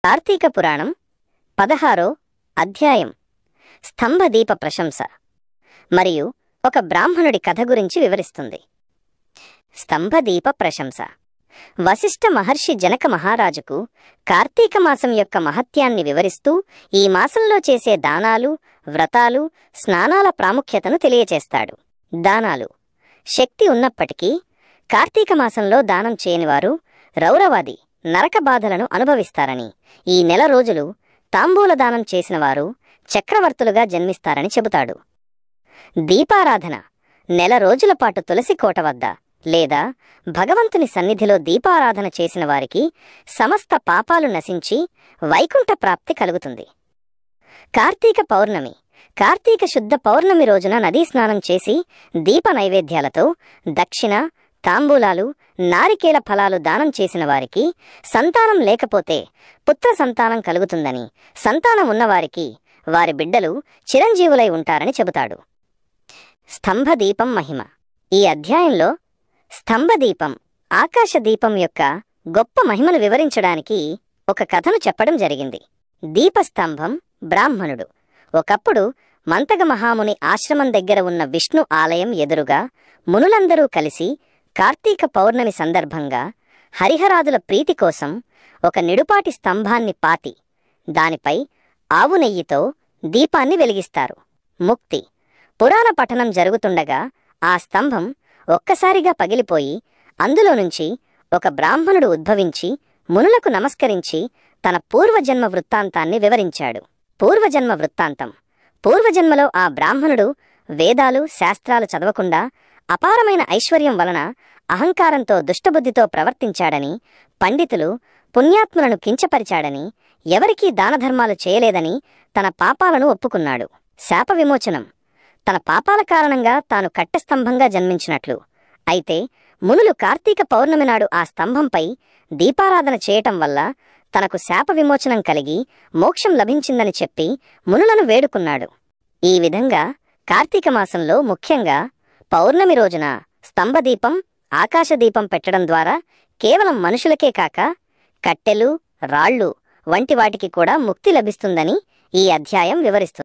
కార్తీక పురాణం 16వ అధ్యాయం స్తంభదీప ప్రశంస మరియు ఒక బ్రాహ్మణుడి కథ గురించి వివరిస్తుంది. స్తంభదీప ప్రశంస. వశిష్ఠ మహర్షి జనక మహారాజుకు కార్తీక మాసం యొక్క మహత్యాన్ని వివరిస్తూ ఈ మాసంలో చేసే దానాలు, వ్రతాలు, స్నానాల ప్రాముఖ్యతను తెలియచేస్తాడు. దానాలు. శక్తి ఉన్నప్పటికీ కార్తీక మాసంలో దానం చేయనివారు రౌరవాది నరక బాధలను అనుభవిస్తారని, ఈ నెల రోజులు తాంబూల దానం చేసినవారు చక్రవర్తులుగా జన్మిస్తారని చెబుతాడు. దీపారాధన. నెల రోజుల పాటు తులసి కోట వద్ద లేదా భగవంతుని సన్నిధిలో దీపారాధన చేసిన వారికి సమస్త పాపాలు నశించి వైకుంఠ ప్రాప్తి కలుగుతుంది. కార్తీక పౌర్ణమి. కార్తీక శుద్ధ పౌర్ణమి రోజున నదీ స్నానం చేసి దీప నైవేద్యాలతో దక్షిణ, తాంబూలాలు, నారికేల ఫలాలు దానం చేసిన వారికి సంతానం లేకపోతే పుత్ర సంతానం కలుగుతుందని, సంతానం ఉన్నవారికి వారి బిడ్డలు చిరంజీవులై ఉంటారని చెబుతాడు. స్తంభదీపం మహిమ. ఈ అధ్యాయంలో స్తంభదీపం, ఆకాశదీపం యొక్క గొప్ప మహిమను వివరించడానికి ఒక కథను చెప్పడం జరిగింది. దీపస్తంభం. బ్రాహ్మణుడు. ఒకప్పుడు మంతగ మహాముని ఆశ్రమం దగ్గర ఉన్న విష్ణు ఆలయం ఎదురుగా మునులందరూ కలిసి కార్తీక పౌర్ణమి సందర్భంగా హరిహరాదుల ప్రీతి కోసం ఒక నిడుపాటి స్తంభాన్ని పాతి దానిపై ఆవు నెయ్యితో దీపాన్ని వెలిగిస్తారు. ముక్తి. పురాణ పఠనం జరుగుతుండగా ఆ స్తంభం ఒక్కసారిగా పగిలిపోయి అందులో నుంచి ఒక బ్రాహ్మణుడు ఉద్భవించి మునులకు నమస్కరించి తన పూర్వజన్మ వృత్తాంతాన్ని వివరించాడు. పూర్వజన్మ వృత్తాంతం. పూర్వజన్మలో ఆ బ్రాహ్మణుడు వేదాలు, శాస్త్రాలు చదవకుండా అపారమైన ఐశ్వర్యం వలన అహంకారంతో దుష్టబుద్ధితో ప్రవర్తించాడని, పండితులు, పుణ్యాత్ములను కించపరిచాడని, ఎవరికీ దానధర్మాలు చేయలేదని తన పాపాలను ఒప్పుకున్నాడు. శాప విమోచనం. తన పాపాల కారణంగా తాను కట్టెస్తంభంగా జన్మించినట్లు. అయితే మునులు కార్తీక పౌర్ణమి నాడు ఆ స్తంభంపై దీపారాధన చేయటం వల్ల తనకు శాప విమోచనం కలిగి మోక్షం లభించిందని చెప్పి మునులను వేడుకున్నాడు. ఈ విధంగా కార్తీక మాసంలో ముఖ్యంగా పౌర్ణమి రోజున స్తంభదీపం, ఆకాశదీపం పెట్టడం ద్వారా కేవలం మనుషులకే కాక కట్టెలు, రాళ్ళు వంటి వాటికి కూడా ముక్తి లభిస్తుందని ఈ అధ్యాయం వివరిస్తుంది.